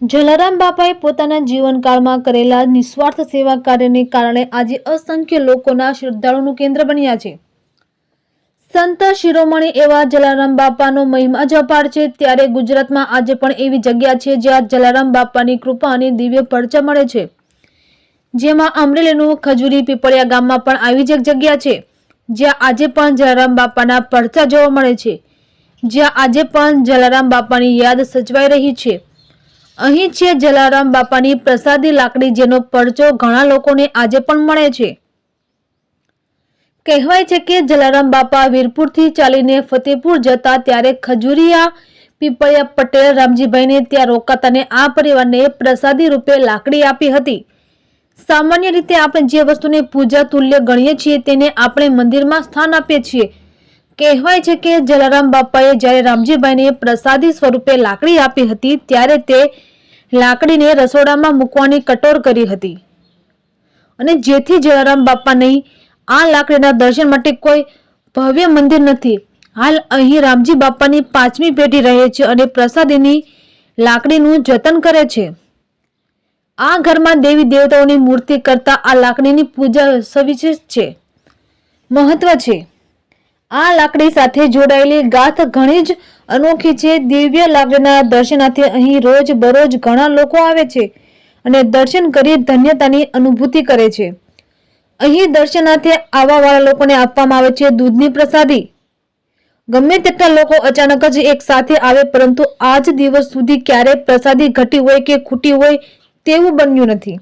જલારામ બાપાએ પોતાના જીવનકાળમાં કરેલા નિસ્વાર્થ સેવા કાર્યને કારણે આજે અસંખ્ય લોકોના શ્રદ્ધાળુનું કેન્દ્ર બન્યા છે. સંત શિરોમણી એવા જલારામ બાપાનો મહિમા જ અપાર છે. ત્યારે ગુજરાતમાં આજે પણ એવી જગ્યા છે જ્યાં જલારામ બાપાની કૃપા અને દિવ્ય પરચા મળે છે. જેમાં અમરેલીનું ખજૂરી પીપળિયા ગામમાં પણ આવી જ એક જગ્યા છે જ્યાં આજે પણ જલારામ બાપાના પરચા જોવા મળે છે. જ્યાં આજે પણ જલારામ બાપાની યાદ સચવાઈ રહી છે. અહીં છે જલારામ બાપાની પ્રસાદી લાકડી, જેનો પરચો ઘણા લોકોને આજે પણ મળે છે. કહેવાય છે કે જલારામ બાપા વીરપુરથી ચાલીને ફતેપુર જતા ત્યારે ખજૂરિયા પીપળિયા પટેલ રામજીભાઈને ત્યાં રોકાતાને આ પરિવારને પ્રસાદી રૂપે લાકડી આપી હતી. સામાન્ય રીતે આપણે જે વસ્તુને પૂજા તુલ્ય ગણીએ છીએ તેને આપણે મંદિરમાં સ્થાન આપીએ છીએ. કહેવાય છે કે જલારામ બાપાએ જ્યારે રામજીભાઈને પ્રસાદી સ્વરૂપે લાકડી આપી હતી ત્યારે તે લાકડીને રસોડામાં મૂકવાની કટોર કરી હતી અને જેથી જલારામ બાપાની આ લાકડીના દર્શન માટે કોઈ ભવ્ય મંદિર નથી. હાલ અહીં રામજી બાપાની 5મી પેઢી રહે છે અને પ્રસાદીની લાકડીનું જતન કરે છે. આ ઘરમાં દેવી દેવતાઓની મૂર્તિ કરતા આ લાકડીની પૂજા સવિશેષ છે, મહત્વ છે. આ લાકડી સાથે જોડાયેલી ગાથ ઘણી જ અનોખી છે. દિવ્ય લાકડીના દર્શનાર્થે અહીં રોજ બરોજ ઘણા લોકો આવે છે અને દર્શન કરી ધન્યતાની અનુભૂતિ કરે છે. અહીં દર્શનાર્થે આવવાવાળા લોકોને આપવામાં આવે છે દૂધની પ્રસાદી. ગમે તેટલા લોકો અચાનક જ એક સાથે આવે, પરંતુ આજ દિવસ સુધી ક્યારેય પ્રસાદી ઘટી હોય કે ખૂટી હોય તેવું બન્યું નથી.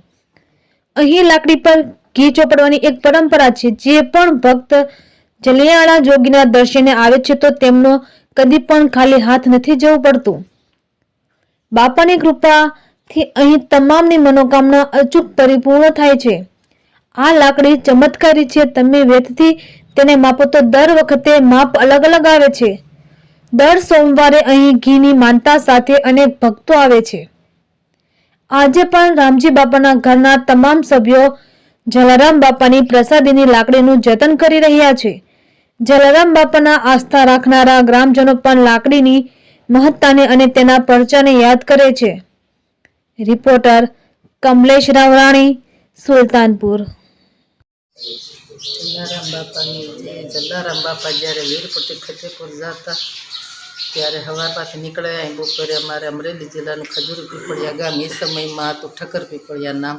અહીં લાકડી પર ઘી ચોપડવાની એક પરંપરા છે. જે પણ ભક્ત જલિયાણા જોગીના દર્શને આવે છે તો તેમનો કદી પણ ખાલી હાથ નથી જવું પડતું. બાપાની કૃપાથી અહીં તમામની મનોકામના અચૂક પરિપૂર્ણ થાય છે. આ લાકડી ચમત્કારી છે. તમે વેતથી તેને માપો તો દર વખતે માપ અલગ અલગ આવે છે. દર સોમવારે અહીં ઘીની માનતા સાથે અનેક ભક્તો આવે છે. આજે પણ રામજી બાપાના ઘરના તમામ સભ્યો જલારામ બાપાની પ્રસાદીની લાકડીનું જતન કરી રહ્યા છે. જલારામ બાપાના આસ્થા રાખનારા ગ્રામજનો પણ લાકડીની મહત્તાને અને તેના પરચાને યાદ કરે છે. રિપોર્ટર કમલેશ રાવરાણી, સુલતાનપુર. જલારામ બાપાની જલારામ બાપા જ્યારે વીરપુરથી ફતેપુર જતા ત્યારે હવારમાંથી નીકળે. અહીં બપોરે અમારે અમરેલી જિલ્લાનું ખજૂર પીપળિયા ગામ એ સમયમાં હતું ઠક્કર પીપળિયા નામ.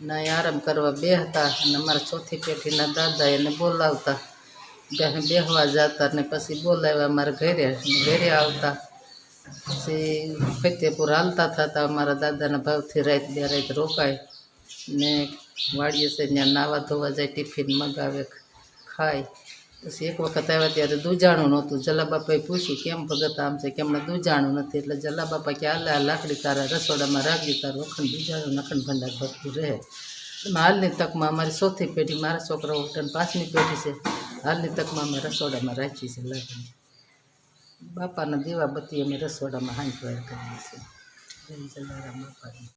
ના આરામ કરવા બે હતા અને અમારા ચોથી પેઢીના દાદા એને બોલાવતા, ત્યાં બેહવા જતા ને પછી બોલાવ્યા અમારા ઘરે આવતા. પછી ફતેપુર હાલતા થતા અમારા દાદાના ભાવથી રાત બે રાત રોકાય ને વાડીએ છે ત્યાં નાવા ધોવા જાય, ટિફિન મગાવે, ખાય. પછી એક વખત આવ્યા ત્યારે દૂજાણું નહોતું. જલાબાપાએ પૂછ્યું કેમ ભગત આમ છે, કે એમણે દૂજાણું નથી. એટલે જલાબાપા કે હાલે આ લાકડી તારા રસોડામાં રાખી, તારું અખંડ દૂજાણું અખંડ ભંડાર ભરતું રહે. હાલની તકમાં અમારી ચોથી પેઢી, મારા છોકરાઓ 5મી પેઢી છે. હાલની તકમાં અમે રસોડામાં રાખી છે લાકડી. બાપાના દીવાબત્તી અમે રસોડામાં હાંજવાર કરીએ છીએ. જય જલારામ બાપાની.